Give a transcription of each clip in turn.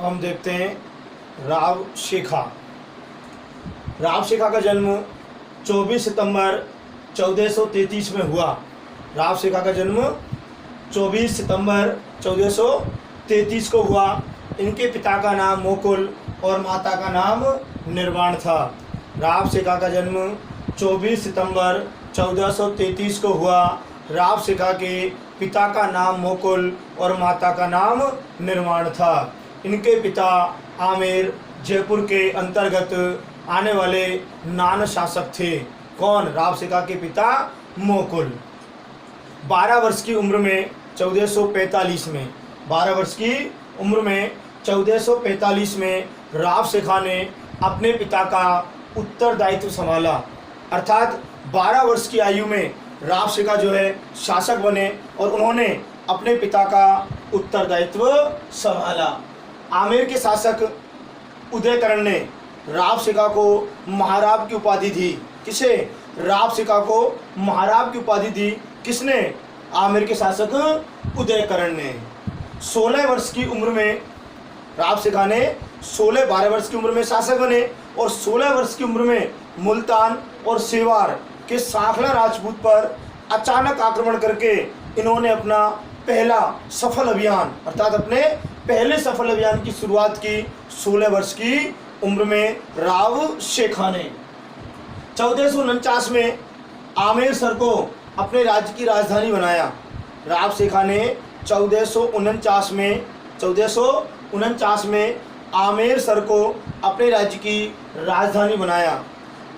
हम देखते हैं राव शेखा। राव शेखा का जन्म 24 सितंबर 1433 में हुआ। राव शेखा का जन्म 24 सितंबर 1433 को हुआ। इनके पिता का नाम मोकुल और माता का नाम निर्वाण था। राव शेखा का जन्म 24 सितंबर 1433 को हुआ। राव शेखा के पिता का नाम मोकुल और माता का नाम निर्वाण था। इनके पिता आमेर जयपुर के अंतर्गत आने वाले नान शासक थे। कौन? राव शेखा के पिता मोकुल। 12 वर्ष की उम्र में 1445 में 12 वर्ष की उम्र में 1445 में राव शेखा ने अपने पिता का उत्तरदायित्व संभाला। अर्थात 12 वर्ष की आयु में राव शेखा जो है शासक बने और उन्होंने अपने पिता का उत्तरदायित्व संभाला। आमेर के शासक उदयकरण ने राव शेखा को महाराव की उपाधि दी। किसे? राव शेखा को महाराव की उपाधि दी। किसने? आमेर के शासक उदयकरण ने। 16 वर्ष की उम्र में राव शेखा ने 12 वर्ष की उम्र में शासक बने और 16 वर्ष की उम्र में मुल्तान और सेवार के सांखला राजपूत पर अचानक आक्रमण करके इन्होंने अपना पहला सफल अभियान अर्थात अपने पहले सफल अभियान की शुरुआत की 16 वर्ष की उम्र में राव शेखा ने। 1449 में आमेर सर को अपने राज्य की राजधानी बनाया। राव शेखा ने 1449 में आमेर सर को अपने राज्य की राजधानी बनाया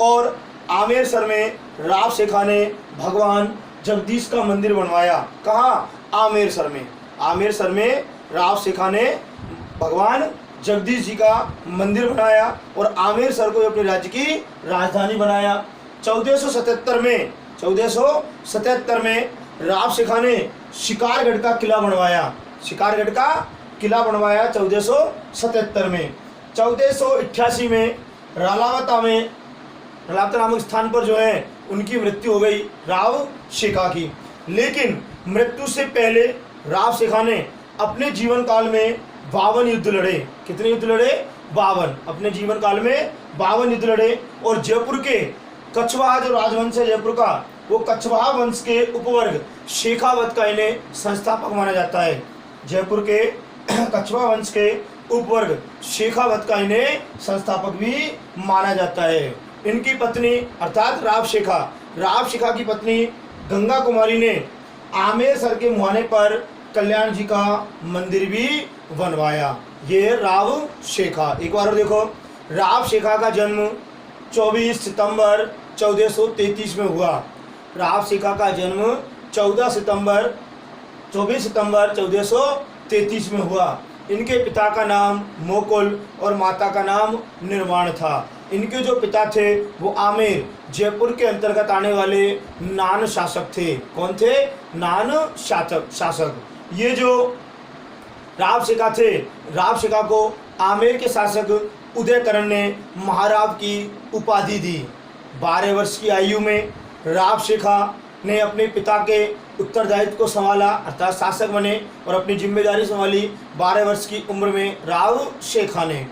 और आमेर सर में राव शेखा ने भगवान जगदीश का मंदिर बनवाया। कहाँ? आमेर सर में। आमेर सर में राव शेखा ने भगवान जगदीश जी का मंदिर बनाया और आमेर सर को अपने राज्य की राजधानी बनाया। 1477 में राव शेखा ने शिकारगढ़ का किला बनवाया। शिकारगढ़ का किला बनवाया 1477 में। 1488 में रालावता नामक स्थान पर जो है उनकी मृत्यु हो गई राव शेखा की। लेकिन मृत्यु से पहले राव शेखा ने अपने जीवन काल में 52 युद्ध लड़े। कितने युद्ध लड़े? 52। अपने जीवन काल में 52 युद्ध लड़े और जयपुर के कछवाहा जो राजवंश है जयपुर का, वो कछवाहा वंश के उपवर्ग शेखावत का इन्हें संस्थापक माना जाता है। जयपुर के कछवाहा वंश के उपवर्ग शेखावत का इन्हें संस्थापक भी माना जाता है। इनकी पत्नी अर्थात राव शेखा की पत्नी गंगा कुमारी ने आमेर सर के मुहाने पर कल्याण जी का मंदिर भी बनवाया। ये राव शेखा। एक बार और देखो, राव शेखा का जन्म 24 सितंबर 1433 में हुआ। राव शेखा का जन्म 24 सितंबर 1433 में हुआ। इनके पिता का नाम मोकुल और माता का नाम निर्वाण था। इनके जो पिता थे वो आमेर जयपुर के अंतर्गत आने वाले नान शासक थे। कौन थे? नान शासक। ये जो राव शेखा थे, राव शेखा को आमेर के शासक उदयकरण ने महाराव की उपाधि दी। 12 वर्ष की आयु में राव शेखा ने अपने पिता के उत्तरदायित्व को संभाला अर्थात शासक बने और अपनी जिम्मेदारी संभाली। 12 वर्ष की उम्र में राव शेखा ने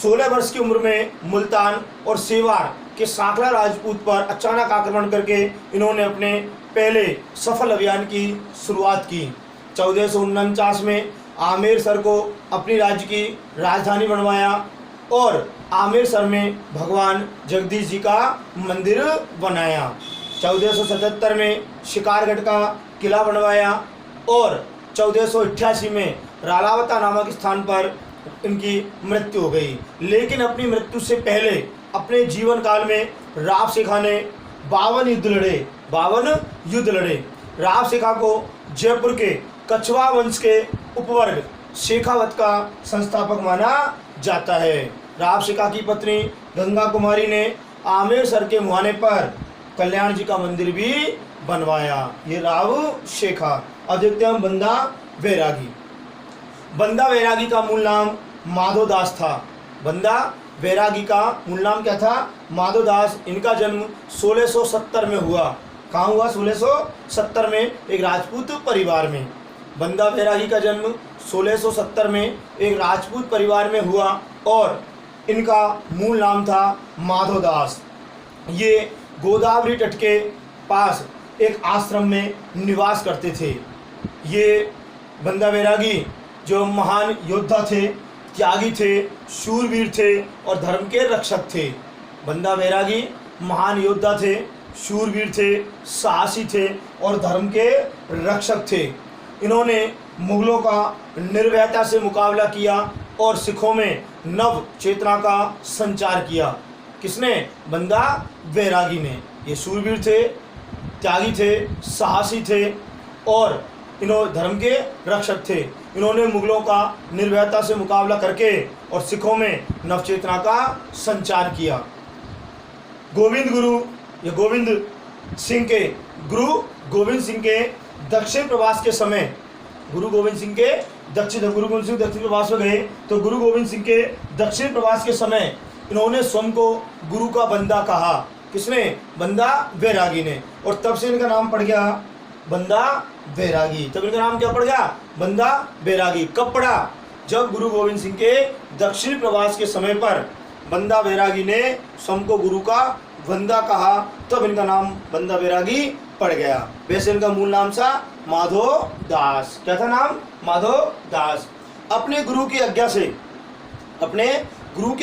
16 वर्ष की उम्र में मुल्तान और सेवार के सांखला राजपूत पर अचानक आक्रमण करके इन्होंने अपने पहले सफल अभियान की शुरुआत की। 1449 में आमेर सर को अपनी राज्य की राजधानी बनवाया और आमेर सर में भगवान जगदीश जी का मंदिर बनाया। 1477 में शिकारगढ़ का किला बनवाया और 1488 में रालावता नामक स्थान पर इनकी मृत्यु हो गई। लेकिन अपनी मृत्यु से पहले अपने जीवन काल में राव शेखा ने 52 युद्ध लड़े। राव शेखा को जयपुर के कछवाहा वंश के उपवर्ग शेखावत का संस्थापक माना जाता है। राव शेखा की पत्नी गंगा कुमारी ने आमेर सर के मुहाने पर कल्याण जी का मंदिर भी बनवाया। ये राव शेखा। अब देखते हैं हम बंदा वैरागी। बंदा वैरागी का मूल नाम माधोदास था। बंदा वैरागी का मूल नाम क्या था? माधोदास। इनका जन्म 1670 में हुआ। कहाँ हुआ? 1670 में एक राजपूत परिवार में। बंदा वैरागी का जन्म 1670 में एक राजपूत परिवार में हुआ और इनका मूल नाम था माधोदास। ये गोदावरी तट के पास एक आश्रम में निवास करते थे। ये बंदा बैरागी जो महान योद्धा थे, त्यागी थे, शूरवीर थे और धर्म के रक्षक थे। बंदा बैरागी महान योद्धा थे, शूरवीर थे, साहसी थे और धर्म के रक्षक थे। इन्होंने मुगलों का निर्भयता से मुकाबला किया और सिखों में नव चेतना का संचार किया। किसने? बंदा बैरागी ने। ये शूरवीर थे, त्यागी थे, साहसी थे और इन्होंने धर्म के रक्षक थे। इन्होंने मुगलों का निर्भयता से मुकाबला करके और सिखों में नव चेतना का संचार किया। गोविंद गुरु या गोविंद सिंह के गुरु गोविंद सिंह के दक्षिण प्रवास के समय गुरु गोविंद सिंह दक्षिण प्रवास में गए तो गुरु गोविंद सिंह के दक्षिण प्रवास के समय इन्होंने स्वयं को गुरु का बंदा कहा। किसने? बंदा बैरागी ने। और तब से इनका नाम पड़ गया बंदा बैरागी। तब इनका नाम क्या पड़ गया? बंदा बैरागी। कब पड़ा? जब गुरु गोविंद सिंह के दक्षिण प्रवास के समय पर बंदा बैरागी ने स्वयं को गुरु का बंदा कहा, तब इनका नाम बंदा बैरागी पड़ गया। वैसे इनका मूल नाम था माधोदास। क्या था नाम? माधोदास। अपने गुरु की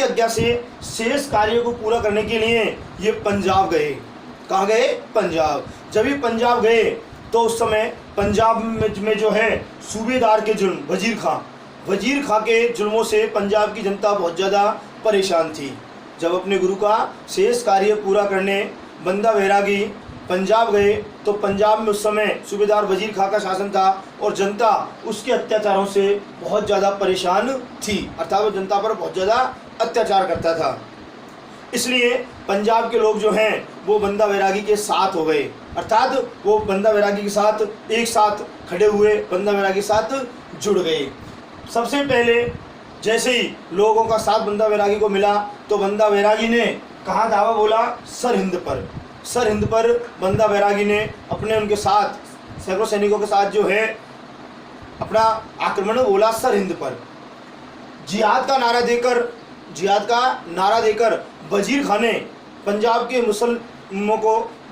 आज्ञा से शेष कार्य को पूरा करने के लिए ये पंजाब गए। कहाँ गए? पंजाब। जब ये पंजाब गए तो उस समय पंजाब में जो है सूबेदार के जुल्म, वजीर खां के जुल्मों से पंजाब की जनता बहुत ज़्यादा परेशान थी। जब अपने गुरु का शेष कार्य पूरा करने बंदा बैरागी पंजाब गए तो पंजाब में उस समय सूबेदार वजीर खां का शासन था और जनता उसके अत्याचारों से बहुत ज़्यादा परेशान थी, अर्थात वो जनता पर बहुत ज़्यादा अत्याचार करता था। इसलिए पंजाब के लोग जो हैं वो बंदा बैरागी के साथ हो गए, अर्थात वो बंदा बैरागी के साथ एक साथ खड़े हुए, बंदा बैरागी के साथ जुड़ गए। सबसे पहले जैसे ही लोगों का साथ बंदा बैरागी को मिला तो बंदा बैरागी ने कहाँ धावा बोला? सरहिंद पर बंदा बैरागी ने उनके साथ सैकड़ों सैनिकों के साथ जो है अपना आक्रमण बोला सरहिंद पर। जिहाद का नारा देकर वजीर खां ने पंजाब के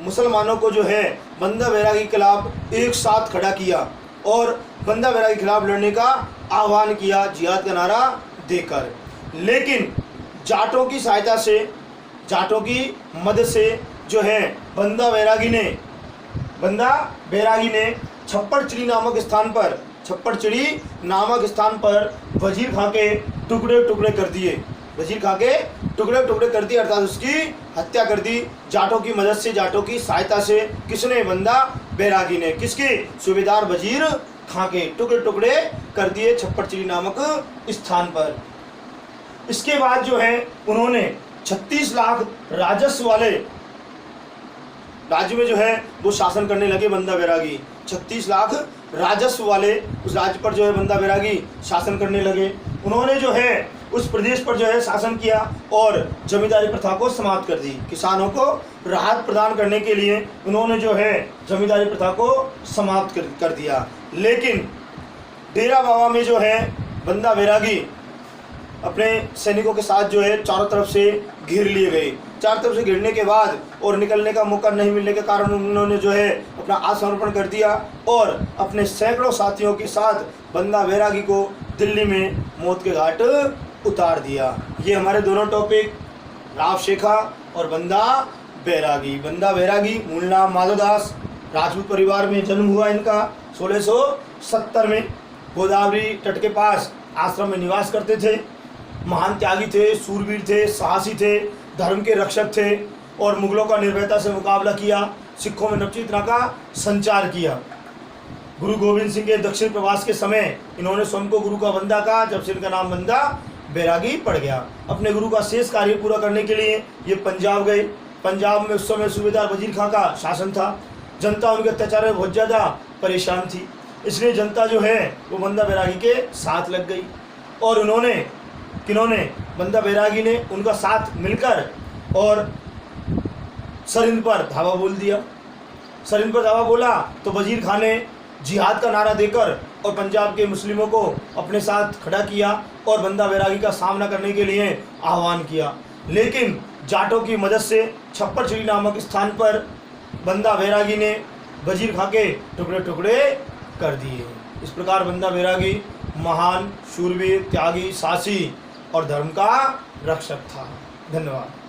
मुसलमानों को जो है बंदा बैरागी के खिलाफ एक साथ खड़ा किया और बंदा बैरागी के खिलाफ लड़ने का आह्वान किया जिहाद का नारा देकर। लेकिन जाटों की मदद से जो है बंदा बैरागी ने छप्पड़चिड़ी नामक स्थान पर वजीर खां के टुकड़े टुकड़े कर दिए, अर्थात उसकी हत्या कर दी जाटों की मदद से, जाटों की सहायता से। किसने? बंदा बैरागी ने। किसके? सूबेदार वजीर खां के टुकड़े टुकड़े कर दिए छप्पड़चिड़ी नामक स्थान पर। इसके बाद जो है उन्होंने 36 लाख राजस्व वाले राज्य में जो है वो शासन करने लगे बंदा बैरागी। 36 लाख राजस्व वाले उस राज्य पर जो है बंदा बैरागी शासन करने लगे। उन्होंने जो है उस प्रदेश पर जो है शासन किया और जमींदारी प्रथा को समाप्त कर दी। किसानों को राहत प्रदान करने के लिए उन्होंने जो है जमींदारी प्रथा को समाप्त कर दिया। लेकिन डेरा बाबा में जो है बंदा बैरागी अपने सैनिकों के साथ जो है चारों तरफ से घेर लिए गए। चारों तरफ से घिरने के बाद और निकलने का मौका नहीं मिलने के कारण उन्होंने जो है अपना आत्मसमर्पण कर दिया और अपने सैकड़ों साथियों के साथ बंदा बैरागी को दिल्ली में मौत के घाट उतार दिया। ये हमारे दोनों टॉपिक, राव शेखा और बंदा बैरागी। बंदा बैरागी मूल नाम माधोदास, राजपूत परिवार में जन्म हुआ इनका। 1670 में गोदावरी तट के पास आश्रम में निवास करते थे। महान त्यागी थे, सूरवीर थे, साहसी थे, धर्म के रक्षक थे और मुगलों का निर्भयता से मुकाबला किया, सिखों में नवचेतना का संचार किया। गुरु गोविंद सिंह के दक्षिण प्रवास के समय इन्होंने स्वयं को गुरु का बंदा कहा, जब से इनका नाम बंदा बैरागी पड़ गया। अपने गुरु का शेष कार्य पूरा करने के लिए ये पंजाब गए। पंजाब में उस समय सूबेदार वजीर खां का शासन था। जनता उनके अत्याचार में बहुत ज़्यादा परेशान थी, इसलिए जनता जो है वो बंदा बैरागी के साथ लग गई और किन्होंने बंदा बैरागी ने उनका साथ मिलकर और सरहिंद पर धावा बोल दिया। सरहिंद पर धावा बोला तो वजीर खां ने जिहाद का नारा देकर और पंजाब के मुस्लिमों को अपने साथ खड़ा किया और बंदा बैरागी का सामना करने के लिए आह्वान किया। लेकिन जाटों की मदद से छप्पर चिड़ी नामक स्थान पर बंदा बैरागी ने वजीर खा के टुकड़े टुकड़े कर दिए। इस प्रकार बंदा बैरागी महान शूरवीर, त्यागी, साहसी और धर्म का रक्षक था। धन्यवाद।